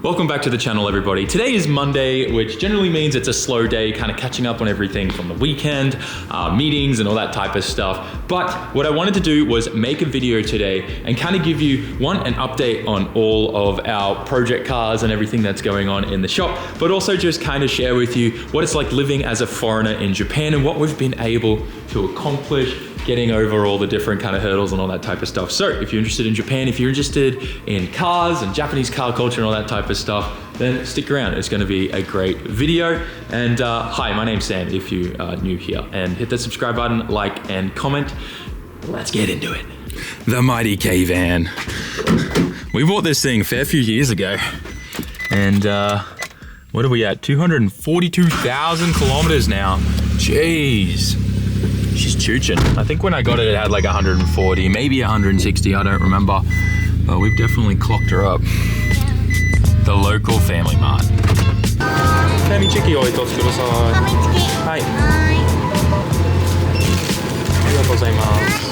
Welcome back to the channel, everybody. Today is Monday, which generally means it's a slow day, kind of catching up on everything from the weekend, meetings and all that type of stuff. But what I wanted to do was make a video today and kind of give you, an update on all of our project cars and everything that's going on in the shop, but also just kind of share with you what it's like living as a foreigner in Japan and what we've been able to accomplish, getting over all the different kind of hurdles and all that type of stuff. So if you're interested in Japan, if you're interested in cars and Japanese car culture and all that type of stuff, then stick around. It's gonna be a great video. And hi, my name's Sam, if you are new here. And hit that subscribe button, like, and comment. Let's get into it. The mighty K-Van. We bought this thing a fair few years ago. And what are we at? 242,000 kilometers now. Jeez. She's chooching. I think when I got it, it had like 140, maybe 160, I don't remember. But we've definitely clocked her up. The local Family Mart. Family Chiki oitoしてください。はい。ありがとうございます。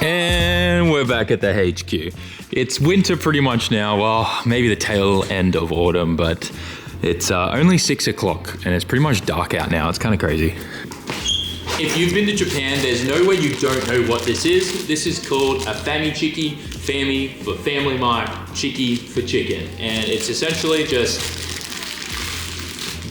And we're back at the HQ. It's winter pretty much now, well, maybe the tail end of autumn, but it's only 6 o'clock and it's pretty much dark out now. It's kind of crazy. If you've been to Japan, there's no way you don't know what this is. This is called a Fami Chiki, Fami for Family Mart, Chiki for chicken. And it's essentially just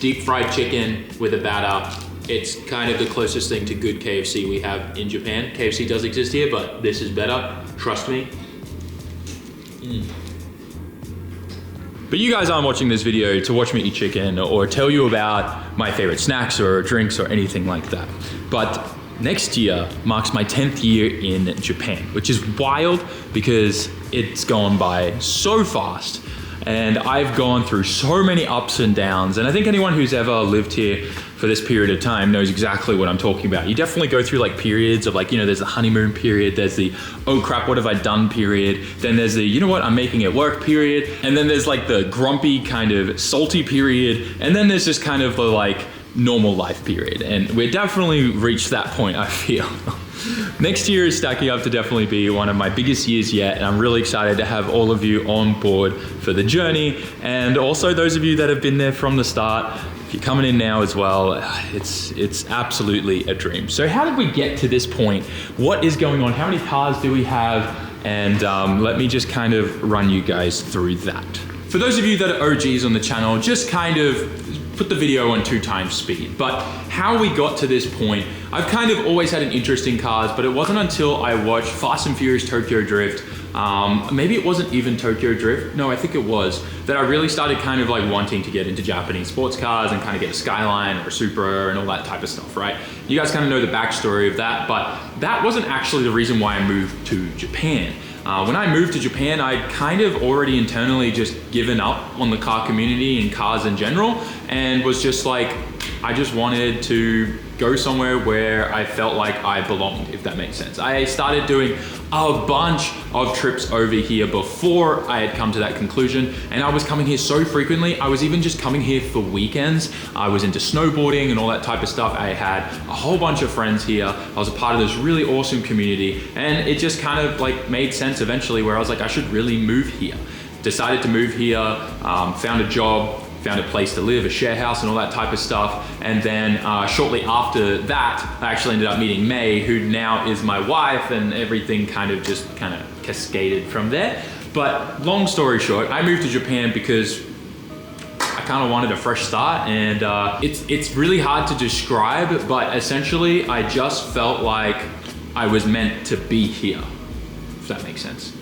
deep fried chicken with a batter. It's kind of the closest thing to good KFC we have in Japan. KFC does exist here, but this is better, trust me. But you guys aren't watching this video to watch me eat chicken or tell you about my favorite snacks or drinks or anything like that. But next year marks my 10th year in Japan, which is wild because it's gone by so fast. And I've gone through so many ups and downs. And I think anyone who's ever lived here for this period of time knows exactly what I'm talking about. You definitely go through like periods of like, you know, there's the honeymoon period, there's the, oh crap, what have I done period. Then there's the, you know what, I'm making it work period. And then there's like the grumpy kind of salty period. And then there's just kind of the like normal life period. And we're definitely reached that point, I feel. Next year is stacking up to definitely be one of my biggest years yet, and I'm really excited to have all of you on board for the journey, and also those of you that have been there from the start. If you're coming in now as well, it's absolutely a dream. So how did we get to this point? What is going on? How many cars do we have? And let me just kind of run you guys through that. For those of you that are OGs on the channel, just kind of put the video on 2x speed. But how we got to this point, I've kind of always had an interest in cars, but it wasn't until I watched Fast and Furious Tokyo Drift, maybe it wasn't even Tokyo Drift, no, I think it was, that I really started kind of like wanting to get into Japanese sports cars and kind of get a Skyline or a Supra and all that type of stuff, right? You guys kind of know the backstory of that, but that wasn't actually the reason why I moved to Japan. When I moved to Japan, I'd kind of already internally just given up on the car community and cars in general, and was just like, I just wanted to go somewhere where I felt like I belonged, if that makes sense. I started doing a bunch of trips over here before I had come to that conclusion, and I was coming here so frequently. I was even just coming here for weekends. I was into snowboarding and all that type of stuff. I had a whole bunch of friends here. I was a part of this really awesome community, and it just kind of like made sense eventually where I was like, I should really move here. Decided to move here, found a job, found a place to live, a share house and all that type of stuff. And then shortly after that, I actually ended up meeting May, who now is my wife, and everything kind of cascaded from there. But long story short, I moved to Japan because I kind of wanted a fresh start, and it's really hard to describe, but essentially I just felt like I was meant to be here, if that makes sense.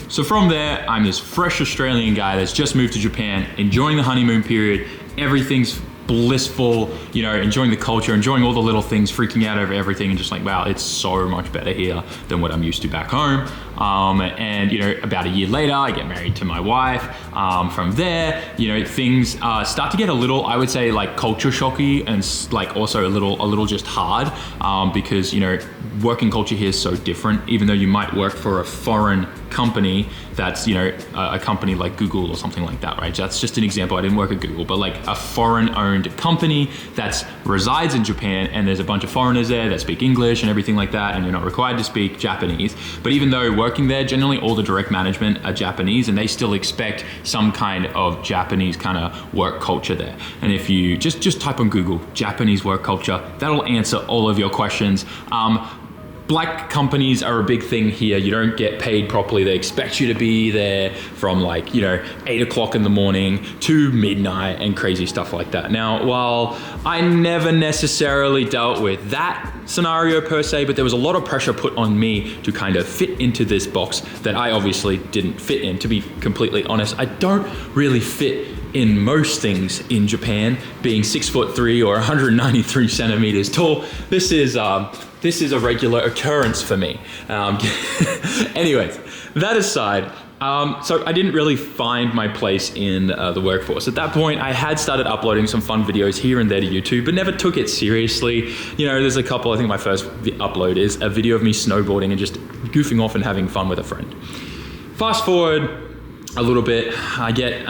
So from there, I'm this fresh Australian guy that's just moved to Japan, enjoying the honeymoon period. Everything's blissful, you know, enjoying the culture, enjoying all the little things, freaking out over everything, and just like, wow, it's so much better here than what I'm used to back home. And you know, about a year later, I get married to my wife. From there, you know, things start to get a little, I would say, like culture shocky, and like also a little just hard, because you know, working culture here is so different. Even though you might work for a foreign company that's, you know, a company like Google or something like that, right? That's just an example. I didn't work at Google, but like a foreign owned company that resides in Japan, and there's a bunch of foreigners there that speak English and everything like that, and you're not required to speak Japanese. But even though working there, generally all the direct management are Japanese, and they still expect some kind of Japanese kind of work culture there. And if you just type on Google, Japanese work culture, that'll answer all of your questions. Black companies are a big thing here. You don't get paid properly. They expect you to be there from like, you know, 8 o'clock in the morning to midnight and crazy stuff like that. Now, while I never necessarily dealt with that scenario per se, but there was a lot of pressure put on me to kind of fit into this box that I obviously didn't fit in. To be completely honest, I don't really fit in most things in Japan, being 6'3" or 193 centimeters tall. This is a regular occurrence for me. Anyways, that aside, so I didn't really find my place in the workforce. At that point, I had started uploading some fun videos here and there to YouTube, but never took it seriously. You know, there's a couple, I think my first upload is a video of me snowboarding and just goofing off and having fun with a friend. Fast forward a little bit, I get,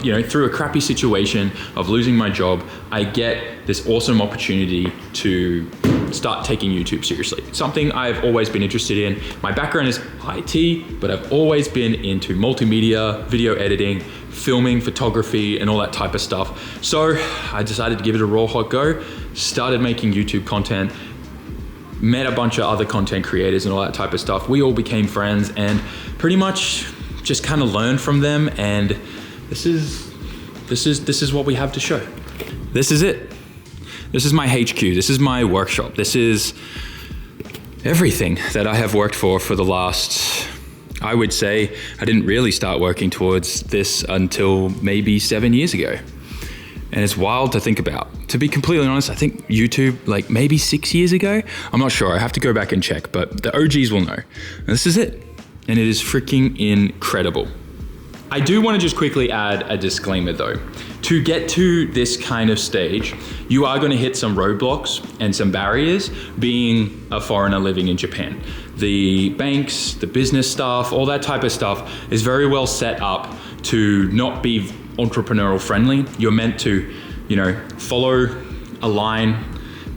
you know, through a crappy situation of losing my job, I get this awesome opportunity to start taking YouTube seriously. Something I've always been interested in. My background is IT, but I've always been into multimedia, video editing, filming, photography, and all that type of stuff. So I decided to give it a raw hot go, started making YouTube content, met a bunch of other content creators and all that type of stuff. We all became friends and pretty much just kind of learned from them, and this is what we have to show. This is it. This is my HQ. This is my workshop. This is everything that I have worked for the last, I would say, I didn't really start working towards this until maybe 7 years ago. And it's wild to think about. To be completely honest, I think YouTube, like maybe 6 years ago. I'm not sure, I have to go back and check, but the OGs will know. And this is it. And it is freaking incredible. I do want to just quickly add a disclaimer though. To get to this kind of stage, you are going to hit some roadblocks and some barriers being a foreigner living in Japan. The banks, the business stuff, all that type of stuff is very well set up to not be entrepreneurial friendly. You're meant to, you know, follow a line.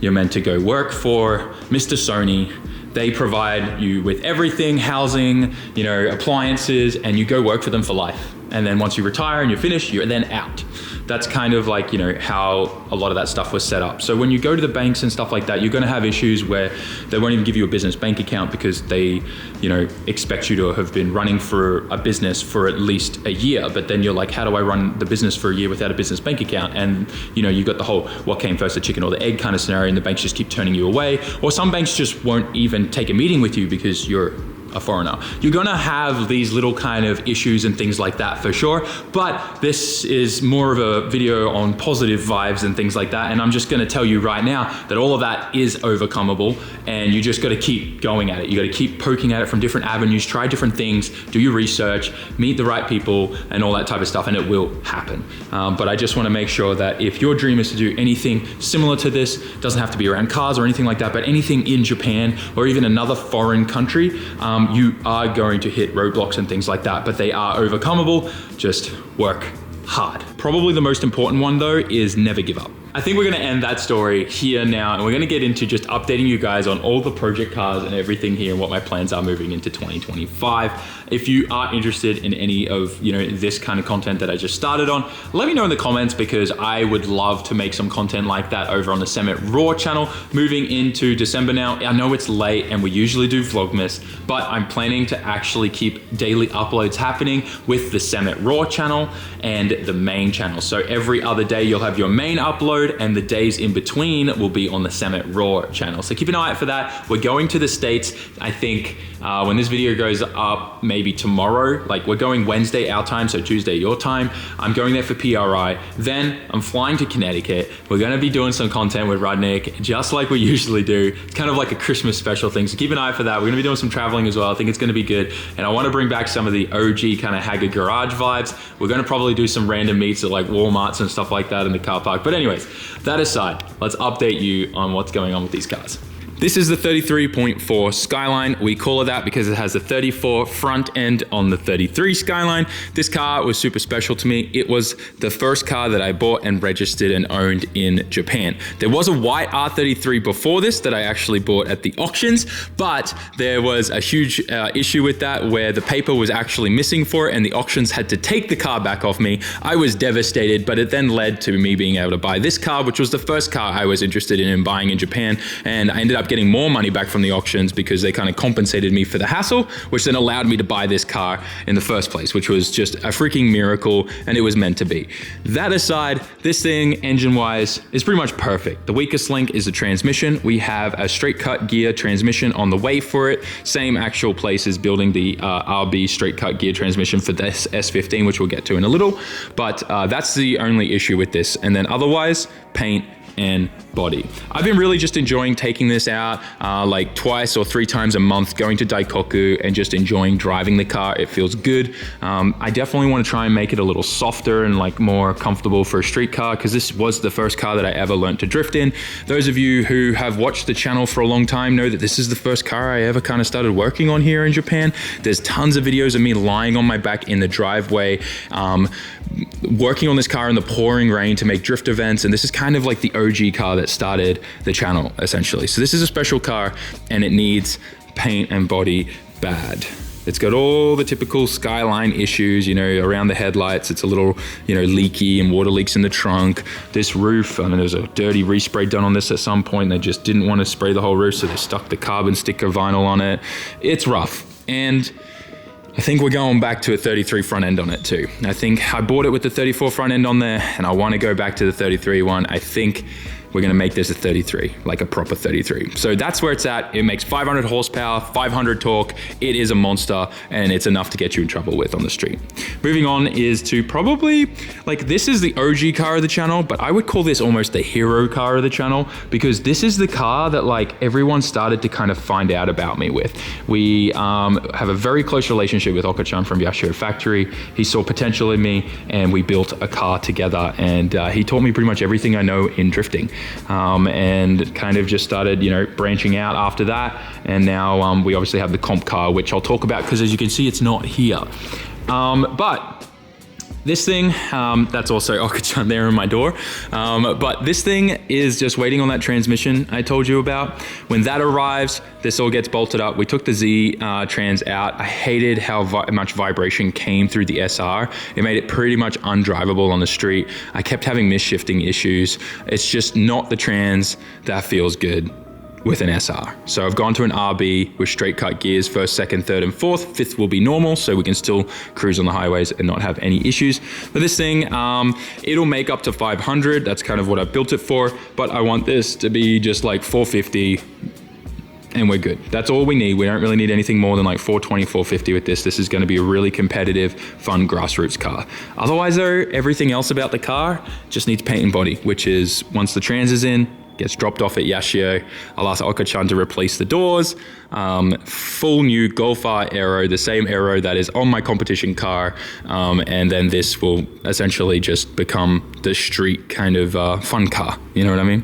You're meant to go work for Mr. Sony. They provide you with everything, housing, you know, appliances, and you go work for them for life. And then once you retire and you're finished, you're then out. That's kind of like, you know, how a lot of that stuff was set up. So when you go to the banks and stuff like that, you're gonna have issues where they won't even give you a business bank account because they, you know, expect you to have been running for a business for at least a year. But then you're like, how do I run the business for a year without a business bank account? And, you know, you got the whole what came first, the chicken or the egg kind of scenario, and the banks just keep turning you away. Or some banks just won't even take a meeting with you because you're a foreigner. You're gonna have these little kind of issues and things like that for sure, but this is more of a video on positive vibes and things like that, and I'm just gonna tell you right now that all of that is overcomeable, and you just gotta keep going at it. You gotta keep poking at it from different avenues, try different things, do your research, meet the right people, and all that type of stuff, and it will happen. But I just wanna make sure that if your dream is to do anything similar to this, doesn't have to be around cars or anything like that, but anything in Japan or even another foreign country, you are going to hit roadblocks and things like that, but they are overcomeable. Just work hard. Probably the most important one though is never give up. I think we're gonna end that story here now, and we're gonna get into just updating you guys on all the project cars and everything here and what my plans are moving into 2025. If you are interested in any of, you know, this kind of content that I just started on, let me know in the comments, because I would love to make some content like that over on the SAMMIT Raw channel. Moving into December now, I know it's late and we usually do Vlogmas, but I'm planning to actually keep daily uploads happening with the SAMMIT Raw channel and the main channel. So every other day you'll have your main upload, upload, and the days in between will be on the SAMMIT Raw channel. So keep an eye out for that. We're going to the States, I think, when this video goes up, maybe tomorrow. Like, we're going Wednesday our time, so Tuesday your time. I'm going there for PRI. Then I'm flying to Connecticut. We're gonna be doing some content with Rudnick, just like we usually do. It's kind of like a Christmas special thing, so keep an eye out for that. We're gonna be doing some traveling as well. I think it's gonna be good. And I wanna bring back some of the OG kind of Haggard Garage vibes. We're gonna probably do some random meets at like Walmarts and stuff like that in the car park. But anyways, that aside, let's update you on what's going on with these cars. This is the 33.4 Skyline. We call it that because it has the 34 front end on the 33 Skyline. This car was super special to me. It was the first car that I bought and registered and owned in Japan. There was a white R33 before this that I actually bought at the auctions, but there was a huge issue with that where the paper was actually missing for it and the auctions had to take the car back off me. I was devastated, but it then led to me being able to buy this car, which was the first car I was interested in buying in Japan, and I ended up getting more money back from the auctions because they kind of compensated me for the hassle, which then allowed me to buy this car in the first place, which was just a freaking miracle, and it was meant to be. That aside, this thing, engine-wise, is pretty much perfect. The weakest link is the transmission. We have a straight cut gear transmission on the way for it. Same actual place as building the RB straight cut gear transmission for this S15, which we'll get to in a little, but that's the only issue with this. And then otherwise, paint and body. I've been really just enjoying taking this out like twice or 3 times a month, going to Daikoku and just enjoying driving the car. It feels good. I definitely want to try and make it a little softer and like more comfortable for a street car, because this was the first car that I ever learned to drift in. Those of you who have watched the channel for a long time know that this is the first car I ever kind of started working on here in Japan. There's tons of videos of me lying on my back in the driveway, working on this car in the pouring rain to make drift events, and this is kind of like the OG car that started the channel, essentially. So this is a special car, and it needs paint and body bad. It's got all the typical Skyline issues, you know, around the headlights. It's a little, you know, leaky and water leaks in the trunk. This roof, I mean, there's a dirty respray done on this at some point. They just didn't want to spray the whole roof, so they stuck the carbon sticker vinyl on it. It's rough. And I think we're going back to a 33 front end on it too. I think I bought it with the 34 front end on there, and I want to go back to the 33 one. I think we're gonna make this a 33, like a proper 33. So that's where it's at. It makes 500 horsepower, 500 torque. It is a monster, and it's enough to get you in trouble with on the street. Moving on is to probably, like, this is the OG car of the channel, but I would call this almost the hero car of the channel, because this is the car that like everyone started to kind of find out about me with. We have a very close relationship with Oka-chan from Yashio Factory. He saw potential in me, and we built a car together, and he taught me pretty much everything I know in drifting. And kind of just started, you know, branching out after that. And now we obviously have the comp car, which I'll talk about because as you can see, it's not here. But this thing, that's also Oka-chan there in my door. But this thing is just waiting on that transmission I told you about. When that arrives, this all gets bolted up. We took the Z trans out. I hated how much vibration came through the SR. It made it pretty much undrivable on the street. I kept having misshifting issues. It's just not the trans that feels good with an SR. So I've gone to an RB with straight cut gears, first, second, third, and fourth. Fifth will be normal, so we can still cruise on the highways and not have any issues. But this thing, it'll make up to 500. That's kind of what I built it for, but I want this to be just like 450, and we're good. That's all we need. We don't really need anything more than like 420, 450 with this. This is gonna be a really competitive, fun grassroots car. Otherwise though, everything else about the car just needs paint and body, which is once the trans is in, gets dropped off at Yashio. I'll ask Oka-chan to replace the doors. Full new Golf R aero, the same aero that is on my competition car. And then this will essentially just become the street kind of fun car. You know what I mean?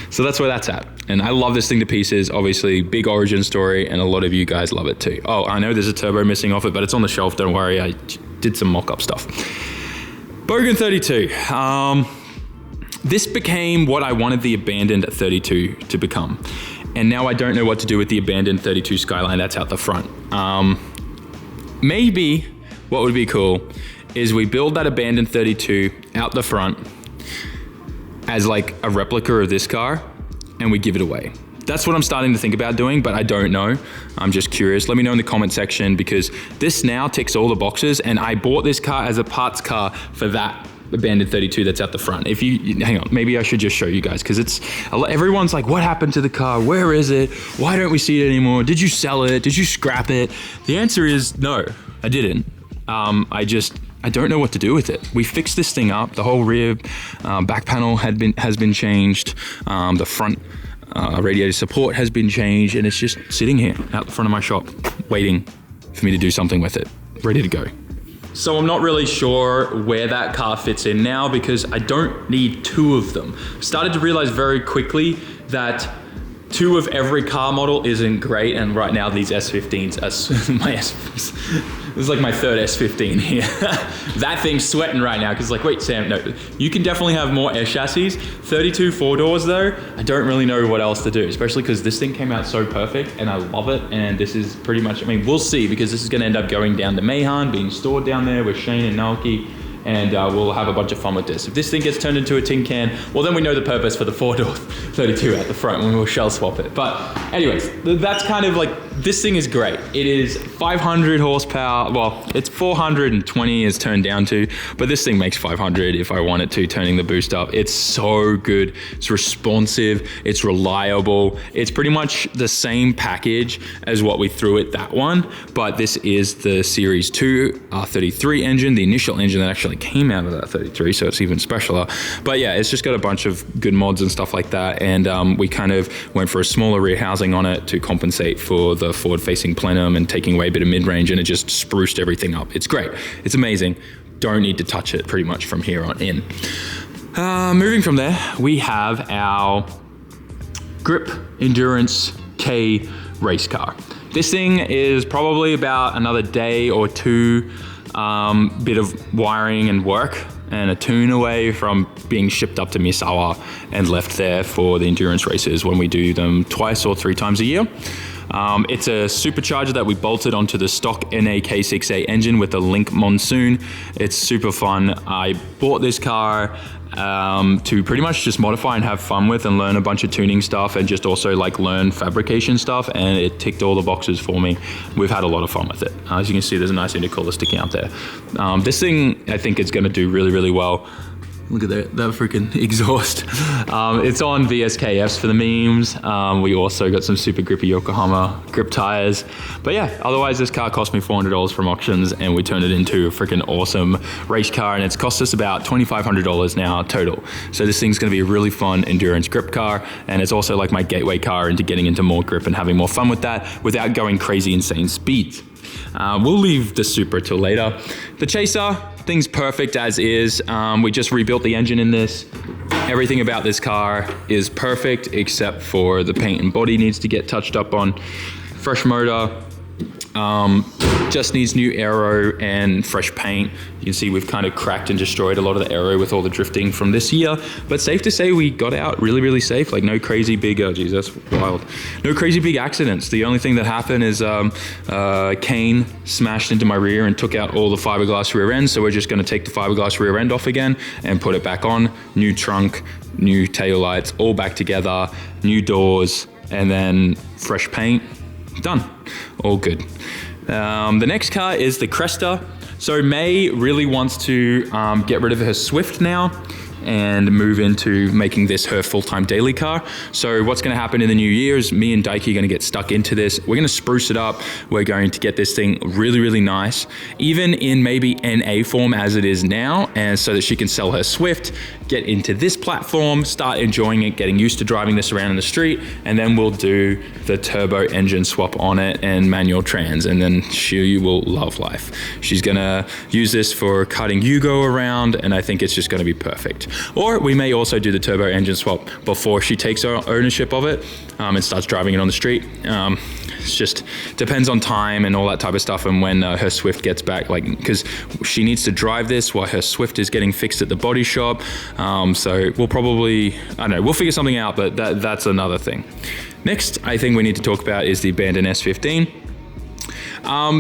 So that's where that's at. And I love this thing to pieces. Obviously, big origin story, and a lot of you guys love it too. Oh, I know there's a turbo missing off it, but it's on the shelf. Don't worry, I did some mock-up stuff. Bogan 32. This became what I wanted the abandoned 32 to become. And now I don't know what to do with the abandoned 32 Skyline that's out the front. Maybe what would be cool is we build that abandoned 32 out the front as like a replica of this car, and we give it away. That's what I'm starting to think about doing, but I don't know. I'm just curious. Let me know in the comment section, because this now ticks all the boxes, and I bought this car as a parts car for that abandoned 32 that's out the front. If you, hang on, maybe I should just show you guys, because it's, everyone's like, what happened to the car? Where is it? Why don't we see it anymore? Did you sell it? Did you scrap it? The answer is no, I didn't. I don't know what to do with it. We fixed this thing up. The whole rear back panel has been changed. The front radiator support has been changed, and it's just sitting here out the front of my shop, waiting for me to do something with it, ready to go. So I'm not really sure where that car fits in now, because I don't need two of them. Started to realize very quickly that two of every car model isn't great, and right now these S15s are this is like my third S15 here. That thing's sweating right now, because like, wait, Sam, no, you can definitely have more S chassis. 32 4-doors though, I don't really know what else to do, especially because this thing came out so perfect and I love it. And this is pretty much, I mean, we'll see, because this is gonna end up going down to Mayhan, being stored down there with Shane and Nalki. And we'll have a bunch of fun with this. If this thing gets turned into a tin can, well then we know the purpose for the 4-door 32 at the front when we'll shell swap it. But anyways, that's kind of like, this thing is great. It is 500 horsepower. Well, it's 420 is turned down to, but this thing makes 500 if I want it to, turning the boost up. It's so good. It's responsive. It's reliable. It's pretty much the same package as what we threw at that one, but this is the Series 2 R33 engine, the initial engine that actually came out of that 33, so it's even specialer. But yeah, it's just got a bunch of good mods and stuff like that, and we kind of went for a smaller rear housing on it to compensate for the forward-facing plenum and taking away a bit of mid-range, and it just spruced everything up. It's great. It's amazing. Don't need to touch it pretty much from here on in. Moving from there, we have our Grip Endurance K race car. This thing is probably about another day or two bit of wiring and work and a tune away from being shipped up to Misawa and left there for the endurance races when we do them twice or 3 times a year. It's a supercharger that we bolted onto the stock NA K6A engine with a Link Monsoon. It's super fun. I bought this car to pretty much just modify and have fun with and learn a bunch of tuning stuff, and just also like learn fabrication stuff, and it ticked all the boxes for me. We've had a lot of fun with it. As you can see, there's a nice intercooler sticking out there. This thing I think is going to do really, really well. Look at that freaking exhaust. It's on VSKFs for the memes. We also got some super grippy Yokohama grip tires. But yeah, otherwise this car cost me $400 from auctions, and we turned it into a freaking awesome race car, and it's cost us about $2,500 now total. So this thing's gonna be a really fun endurance grip car, and it's also like my gateway car into getting into more grip and having more fun with that without going crazy insane speeds. We'll leave the Supra till later. The Chaser, thing's perfect as is. We just rebuilt the engine in this. Everything about this car is perfect except for the paint and body needs to get touched up on. Fresh motor, just needs new aero and fresh paint. You can see we've kind of cracked and destroyed a lot of the aero with all the drifting from this year, but safe to say we got out really, really safe. Like no crazy big, oh geez, that's wild. No crazy big accidents. The only thing that happened is Kane smashed into my rear and took out all the fiberglass rear end. So we're just gonna take the fiberglass rear end off again and put it back on. New trunk, new tail lights, all back together, new doors, and then fresh paint. Done. All good. The next car is the Cresta. So May really wants to get rid of her Swift now and move into making this her full-time daily car. So what's gonna happen in the new year is me and Daiki are gonna get stuck into this. We're gonna spruce it up. We're going to get this thing really, really nice, even in maybe NA form as it is now, and so that she can sell her Swift, get into this platform, start enjoying it, getting used to driving this around in the street, and then we'll do the turbo engine swap on it and manual trans, and then she will love life. She's gonna use this for cutting Yugo around, and I think it's just gonna be perfect. Or we may also do the turbo engine swap before she takes ownership of it and starts driving it on the street. It's just depends on time and all that type of stuff, and when her Swift gets back, like, because she needs to drive this while her Swift is getting fixed at the body shop. So we'll probably, I don't know, we'll figure something out, but that's another thing. Next, I think we need to talk about is the abandoned S15.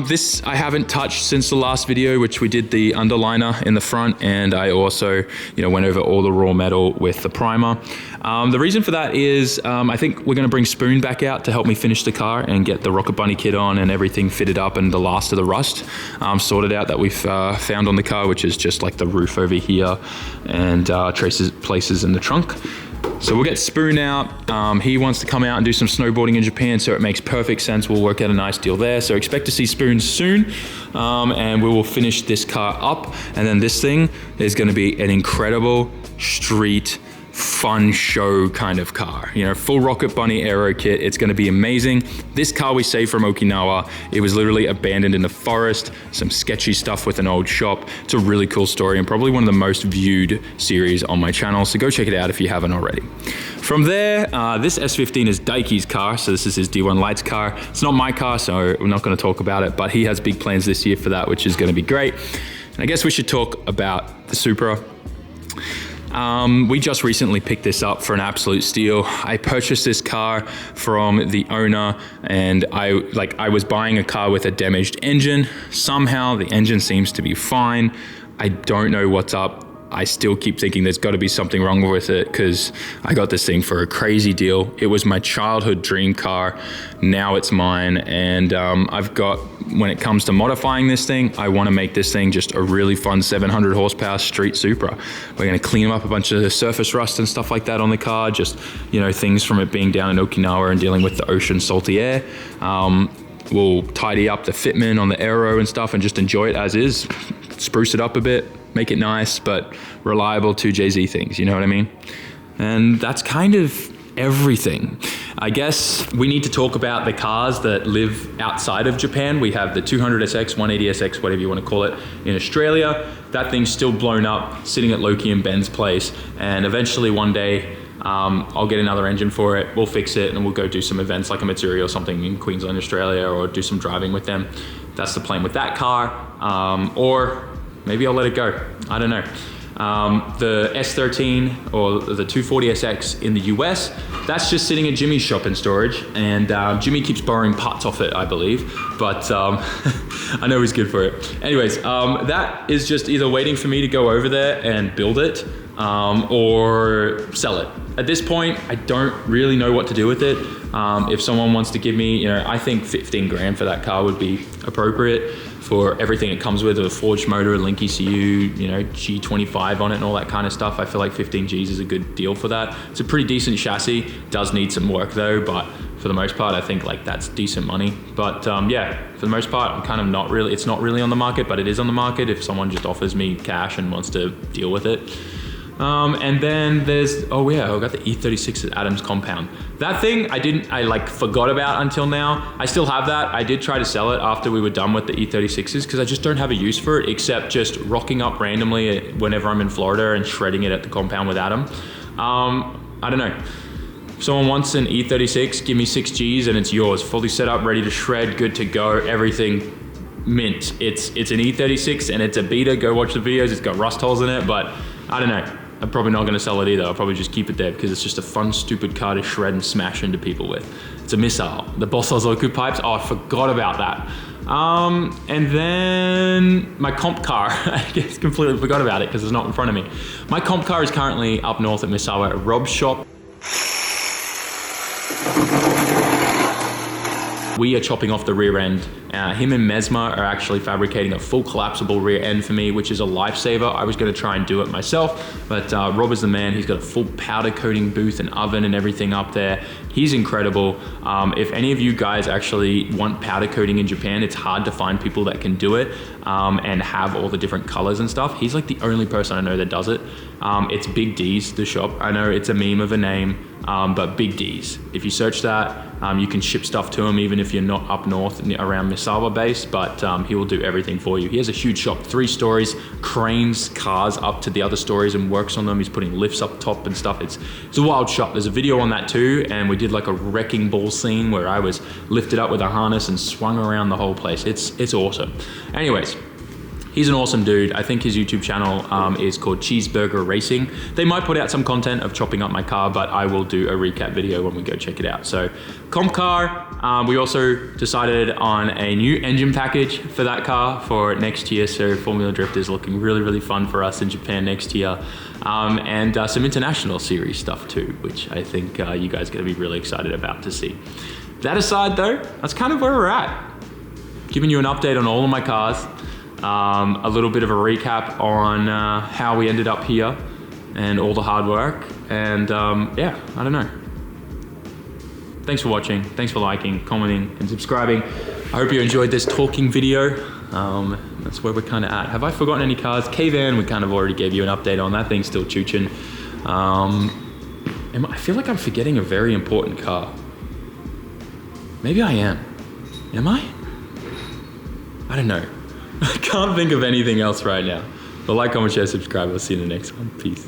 This I haven't touched since the last video, which we did the underliner in the front, and I also, went over all the raw metal with the primer. The reason for that is I think we're gonna bring Spoon back out to help me finish the car and get the Rocket Bunny kit on and everything fitted up and the last of the rust sorted out that we've found on the car, which is just like the roof over here and places in the trunk. So we'll get Spoon out. He wants to come out and do some snowboarding in Japan, so it makes perfect sense. We'll work out a nice deal there. So expect to see Spoon soon, and we will finish this car up. And then this thing is gonna be an incredible street fun show kind of car. Full Rocket Bunny aero kit. It's gonna be amazing. This car we saved from Okinawa. It was literally abandoned in the forest, some sketchy stuff with an old shop. It's a really cool story and probably one of the most viewed series on my channel, so go check it out if you haven't already. From there, this S15 is Daiki's car, so this is his D1 Lights car. It's not my car, so we're not gonna talk about it, but he has big plans this year for that, which is gonna be great. And I guess we should talk about the Supra. We just recently picked this up for an absolute steal. I purchased this car from the owner, and I was buying a car with a damaged engine. Somehow the engine seems to be fine. I don't know what's up. I still keep thinking there's got to be something wrong with it because I got this thing for a crazy deal. It was my childhood dream car. Now it's mine, and when it comes to modifying this thing, I want to make this thing just a really fun 700 horsepower street Supra. We're going to clean up a bunch of surface rust and stuff like that on the car, just things from it being down in Okinawa and dealing with the ocean salty air. We'll tidy up the fitment on the aero and stuff and just enjoy it as is, spruce it up a bit, make it nice but reliable 2JZ things, you know what I mean? And that's kind of everything. I guess we need to talk about the cars that live outside of Japan. We have the 200SX, 180SX, whatever you want to call it, in Australia. That thing's still blown up, sitting at Loki and Ben's place, and eventually one day I'll get another engine for it, we'll fix it, and we'll go do some events like a Matsuri or something in Queensland, Australia, or do some driving with them. That's the plan with that car. Or maybe I'll let it go. I don't know. The S13 or the 240SX in the US, that's just sitting at Jimmy's shop in storage, and Jimmy keeps borrowing parts off it, I believe, but I know he's good for it. Anyways, that is just either waiting for me to go over there and build it or sell it. At this point, I don't really know what to do with it. If someone wants to give me, I think 15 grand for that car would be appropriate for everything it comes with, a forged motor, a link ECU, G25 on it and all that kind of stuff. I feel like 15 Gs is a good deal for that. It's a pretty decent chassis, does need some work though, but for the most part, I think that's decent money. But yeah, for the most part, I'm kind of it's not really on the market, but it is on the market if someone just offers me cash and wants to deal with it. And then there's, oh yeah, I got the E36 at Adams Compound. That thing I forgot about until now. I still have that. I did try to sell it after we were done with the E36s because I just don't have a use for it except just rocking up randomly whenever I'm in Florida and shredding it at the compound with Adam. I don't know. If someone wants an E36, give me 6 Gs and it's yours. Fully set up, ready to shred, good to go, everything mint. It's an E36 and it's a beta. Go watch the videos. It's got rust holes in it, but I don't know. I'm probably not gonna sell it either. I'll probably just keep it there because it's just a fun, stupid car to shred and smash into people with. It's a missile. The Boss Ozoku pipes, oh, I forgot about that. And then my comp car, I guess completely forgot about it because it's not in front of me. My comp car is currently up north at Misawa at Rob's shop. We are chopping off the rear end. Him and Mesmer are actually fabricating a full collapsible rear end for me, which is a lifesaver. I was gonna try and do it myself, but Rob is the man. He's got a full powder coating booth and oven and everything up there. He's incredible. If any of you guys actually want powder coating in Japan, it's hard to find people that can do it and have all the different colors and stuff. He's like the only person I know that does it. It's Big D's, the shop. I know it's a meme of a name, but Big D's. If you search that, you can ship stuff to him even if you're not up north around Misawa base, but he will do everything for you. He has a huge shop, 3 stories, cranes cars up to the other stories and works on them. He's putting lifts up top and stuff. It's a wild shop. There's a video on that too, and we did like a wrecking ball scene where I was lifted up with a harness and swung around the whole place. It's awesome. Anyways, He's an awesome dude. I think his YouTube channel is called Cheeseburger Racing. They might put out some content of chopping up my car, but I will do a recap video when we go check it out. So comp car, we also decided on a new engine package for that car for next year. So Formula Drift is looking really, really fun for us in Japan next year. And some international series stuff too, which I think you guys are gonna be really excited about to see. That aside though, that's kind of where we're at. Giving you an update on all of my cars. A little bit of a recap on how we ended up here and all the hard work. And yeah, I don't know. Thanks for watching. Thanks for liking, commenting, and subscribing. I hope you enjoyed this talking video. That's where we're kind of at. Have I forgotten any cars? K-Van, we kind of already gave you an update on. That thing's still chooching. I feel like I'm forgetting a very important car. Maybe I am. Am I? I don't know. I can't think of anything else right now. But like, comment, share, subscribe. I'll see you in the next one. Peace.